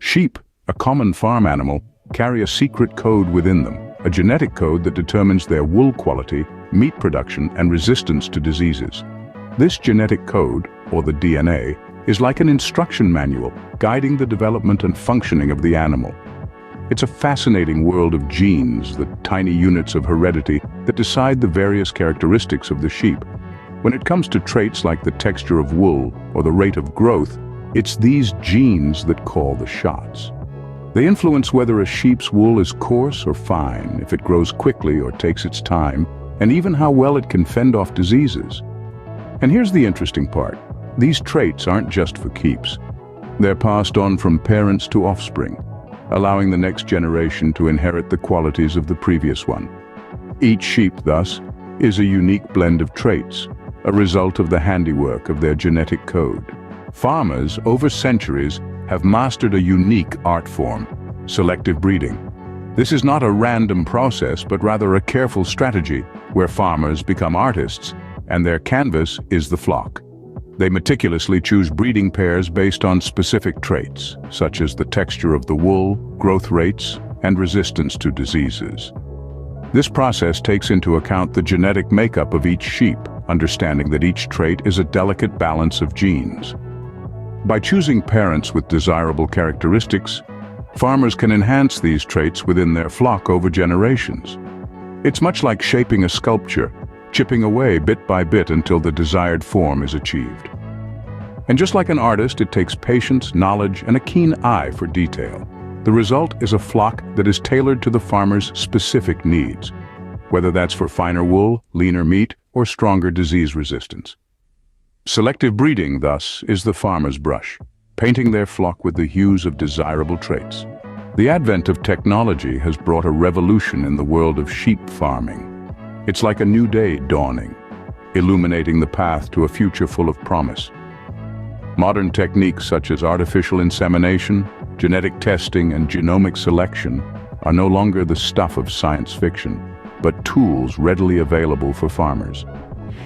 Sheep, a common farm animal, carry a secret code within them, a genetic code that determines their wool quality, meat production, and resistance to diseases. This genetic code, or the DNA, is like an instruction manual guiding the development and functioning of the animal. It's a fascinating world of genes, the tiny units of heredity that decide the various characteristics of the sheep. When it comes to traits like the texture of wool or the rate of growth, it's these genes that call the shots. They influence whether a sheep's wool is coarse or fine, if it grows quickly or takes its time, and even how well it can fend off diseases. And here's the interesting part. These traits aren't just for keeps. They're passed on from parents to offspring, allowing the next generation to inherit the qualities of the previous one. Each sheep, thus, is a unique blend of traits, a result of the handiwork of their genetic code. Farmers, over centuries, have mastered a unique art form, selective breeding. This is not a random process, but rather a careful strategy where farmers become artists, and their canvas is the flock. They meticulously choose breeding pairs based on specific traits, such as the texture of the wool, growth rates, and resistance to diseases. This process takes into account the genetic makeup of each sheep, understanding that each trait is a delicate balance of genes. By choosing parents with desirable characteristics, farmers can enhance these traits within their flock over generations. It's much like shaping a sculpture, chipping away bit by bit until the desired form is achieved. And just like an artist, it takes patience, knowledge, and a keen eye for detail. The result is a flock that is tailored to the farmer's specific needs, whether that's for finer wool, leaner meat, or stronger disease resistance. Selective breeding, thus, is the farmer's brush, painting their flock with the hues of desirable traits. The advent of technology has brought a revolution in the world of sheep farming. It's like a new day dawning, illuminating the path to a future full of promise. Modern techniques such as artificial insemination, genetic testing, and genomic selection are no longer the stuff of science fiction, but tools readily available for farmers.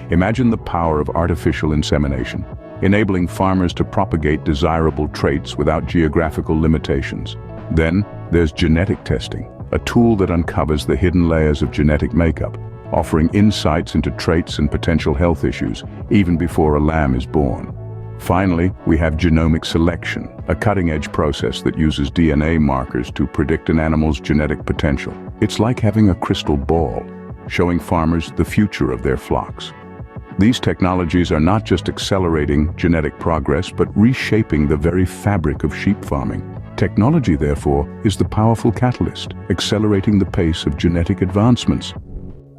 Imagine the power of artificial insemination, enabling farmers to propagate desirable traits without geographical limitations. Then, there's genetic testing, a tool that uncovers the hidden layers of genetic makeup, offering insights into traits and potential health issues, even before a lamb is born. Finally, we have genomic selection, a cutting-edge process that uses DNA markers to predict an animal's genetic potential. It's like having a crystal ball, showing farmers the future of their flocks. These technologies are not just accelerating genetic progress, but reshaping the very fabric of sheep farming. Technology, therefore, is the powerful catalyst, accelerating the pace of genetic advancements.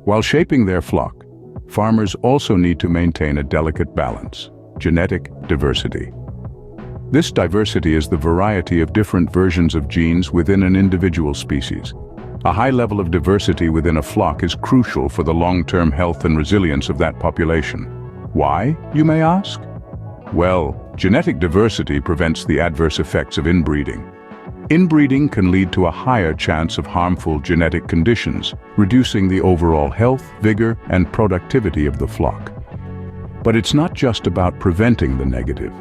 While shaping their flock, farmers also need to maintain a delicate balance: genetic diversity. This diversity is the variety of different versions of genes within an individual species. A high level of diversity within a flock is crucial for the long-term health and resilience of that population. Why, you may ask? Well, genetic diversity prevents the adverse effects of inbreeding. Inbreeding can lead to a higher chance of harmful genetic conditions, reducing the overall health, vigor, and productivity of the flock. But it's not just about preventing the negative.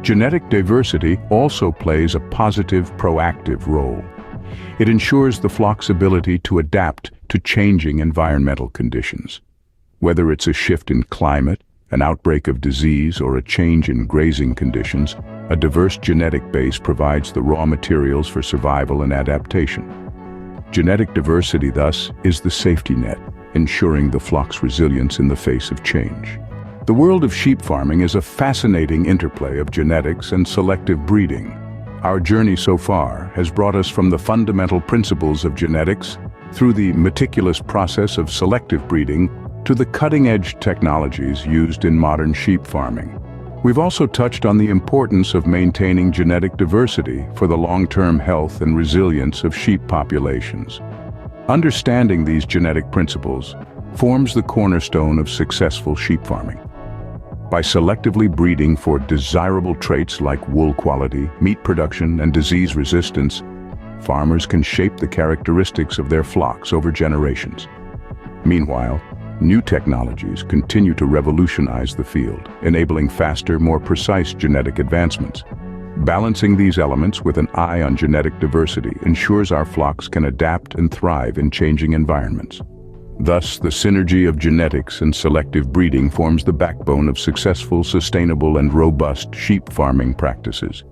Genetic diversity also plays a positive, proactive role. It ensures the flock's ability to adapt to changing environmental conditions. Whether it's a shift in climate, an outbreak of disease, or a change in grazing conditions, a diverse genetic base provides the raw materials for survival and adaptation. Genetic diversity, thus, is the safety net, ensuring the flock's resilience in the face of change. The world of sheep farming is a fascinating interplay of genetics and selective breeding. Our journey so far has brought us from the fundamental principles of genetics, through the meticulous process of selective breeding, to the cutting-edge technologies used in modern sheep farming. We've also touched on the importance of maintaining genetic diversity for the long-term health and resilience of sheep populations. Understanding these genetic principles forms the cornerstone of successful sheep farming. By selectively breeding for desirable traits like wool quality, meat production, and disease resistance, farmers can shape the characteristics of their flocks over generations. Meanwhile, new technologies continue to revolutionize the field, enabling faster, more precise genetic advancements. Balancing these elements with an eye on genetic diversity ensures our flocks can adapt and thrive in changing environments. Thus, the synergy of genetics and selective breeding forms the backbone of successful, sustainable, and robust sheep farming practices.